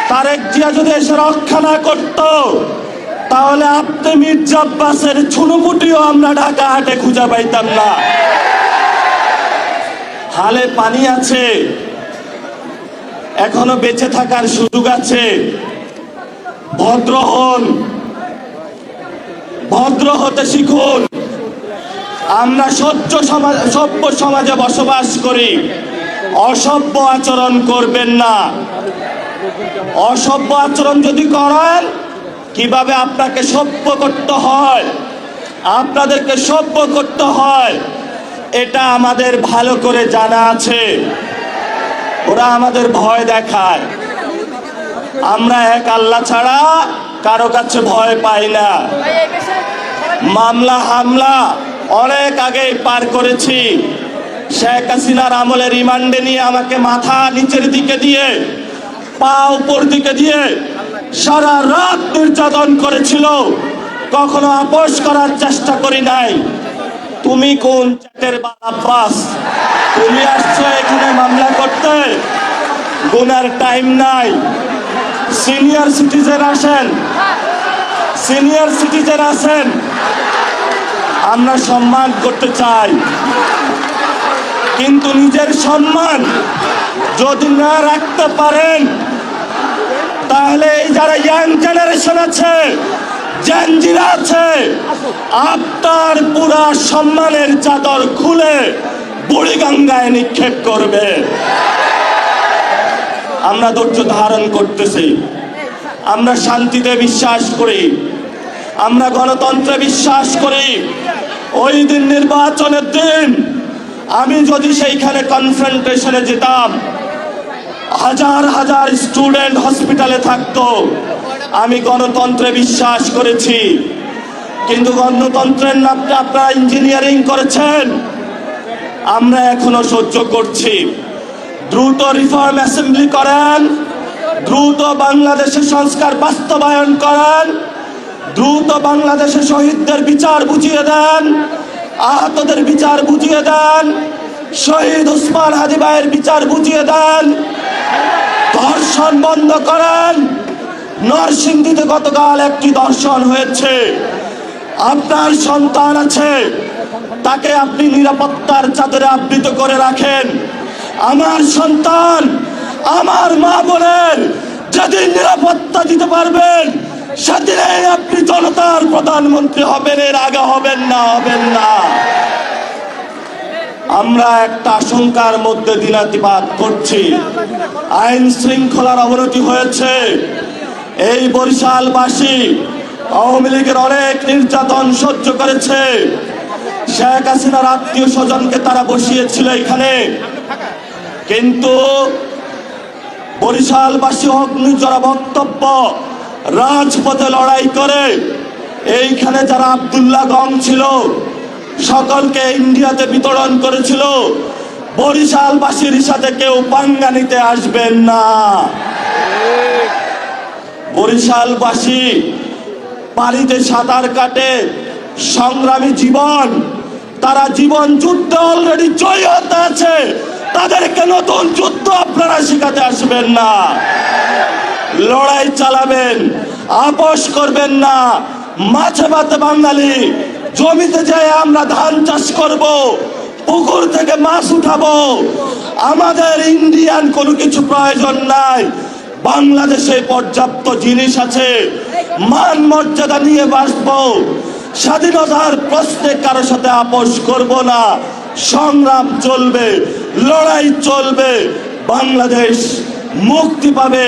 তারেক জিয়া যদি এসে রক্ষা না করত, তাহলে আপনি মির্জা আব্বাসের ছুনুপুটিও আমরা ঢাকা হাটে খুঁজে পাইতাম না। হালে পানি আছে, এখনো বেঁচে থাকার সুযোগ আছে। ভদ্র হন, ভদ্র হতে শিখুন। আমরা সভ্য সমাজে বসবাস করি, অসভ্য আচরণ করবেন না। অসভ্য আচরণ যদি করেন, কিভাবে আপনাকে সভ্য করতে হয়, আপনাদেরকে সভ্য করতে হয়, এটা আমাদের ভালো করে জানা আছে। ওরা আমাদের ভয় দেখায়, আমরা এক আল্লাহ ছাড়া কারো কাছে ভয় পাই না। মামলা হামলা অনেক আগেই পার করেছি। শেখ হাসিনার আমলে রিমান্ডে নিয়ে আমাকে মাথা নিচের দিকে দিয়ে, পা উপর দিকে দিয়ে সারা রাত নির্যাতন করেছিল, কখনো আপোষ করার চেষ্টা করি নাই। তুমি কোন চ্যাটের আব্বাস? তুমি আসছো এখানে মামলা করতে, গুনার টাইম নাই। সিনিয়র সিটিজেন আসেন, সিনিয়র সিটিজেন আসেন, আমরা সম্মান করতে চাই। কিন্তু নিজের সম্মান যদি না রাখতে পারেন, তাহলে এই যারা ইয়াং জেনারেশন আছে, জেনজিরা আছে, আপনার পুরা সম্মানের চাদর খুলে বুড়িগঙ্গায় নিক্ষেপ করবে। আমরা ধৈর্য ধারণ করতেছি, আমরা শান্তিতে বিশ্বাস করি, আমরা গণতন্ত্রে বিশ্বাস করি। ওই দিন নির্বাচনের দিন আমি যদি সেইখানে কনফ্রন্টেশনে যেতাম, হাজার হাজার স্টুডেন্ট হসপিটালে থাকতো। আমি গণতন্ত্রে বিশ্বাস করেছি, কিন্তু গণতন্ত্রের নামে আপনারা ইঞ্জিনিয়ারিং করেছেন। আমরা এখনো সহ্য করছি। দ্রুত রিফর্ম অ্যাসেম্বলি করেন, দ্রুত বাংলাদেশের সংস্কার বাস্তবায়ন করেন, দ্রুত বাংলাদেশের শহীদদের বিচার বুঝিয়ে দেন, আহতদের বিচার বুঝিয়ে দেন, শহীদ ওসমান হাদি ভাইয়ের বিচার বুঝিয়ে দেন, ধর্ষণ বন্ধ করেন। নরসিংদীতে গতকাল একটি ধর্ষণ হয়েছে, আপনার সন্তান আছে, তাকে আপনি নিরাপত্তার চাদরে আবৃত করে রাখেন। আমার সন্তান, আমার মা বোনের যেদিন নিরাপত্তা দিতে পারবেন, সেদিনই আপনি জনতার প্রধানমন্ত্রী হবেন, এর আগে হবেন না, হবেন না। আমরা একটা আশঙ্কার মধ্যে দিনাতিপাত করছি। আইন শৃঙ্খলার অবনতি হয়েছে। এই বরিশালবাসী আওয়ামী লীগের অনেক নির্যাতন সহ্য করেছে। শেখ হাসিনার আত্মীয় স্বজনকে তারা বসিয়েছিল এখানে, কিন্তু বরিশালবাসী অগ্নিজরা বক্তব্য, রাজপথে লড়াই করে এইখানে যারা আব্দুল্লাহ গং ছিল সকলকে ইন্ডিয়াতে বিতরণ করেছিল। বরিশালবাসীর সাথে কেউ পাঙ্গা নিতে আসবেন না। বরিশালবাসী পানিতে সাঁতার কাটে, সংগ্রামী জীবন, তারা জীবন যুদ্ধে অলরেডি জয়ী হতে আছে। তাদেরকে নতুন যুদ্ধ আপনারা শিখাতে আসবেন না। লড়াই চালাবেন, আপোষ করবেন না। মাছে ভাতে বাঙালি, জমিতে যায় আমরা ধান চাষ করব, পুকুর থেকে মাছ উঠাবো। আমাদের ইন্ডিয়ান কোনো কিছু প্রয়োজন নাই। বাংলাদেশে পর্যাপ্ত জিনিস আছে, মান মর্যাদা নিয়ে বাঁচবো। স্বাধীনতার প্রশ্নে কারো সাথে আপোষ করব না। সংগ্রাম চলবে, লড়াই চলবে, বাংলাদেশ মুক্তি পাবে।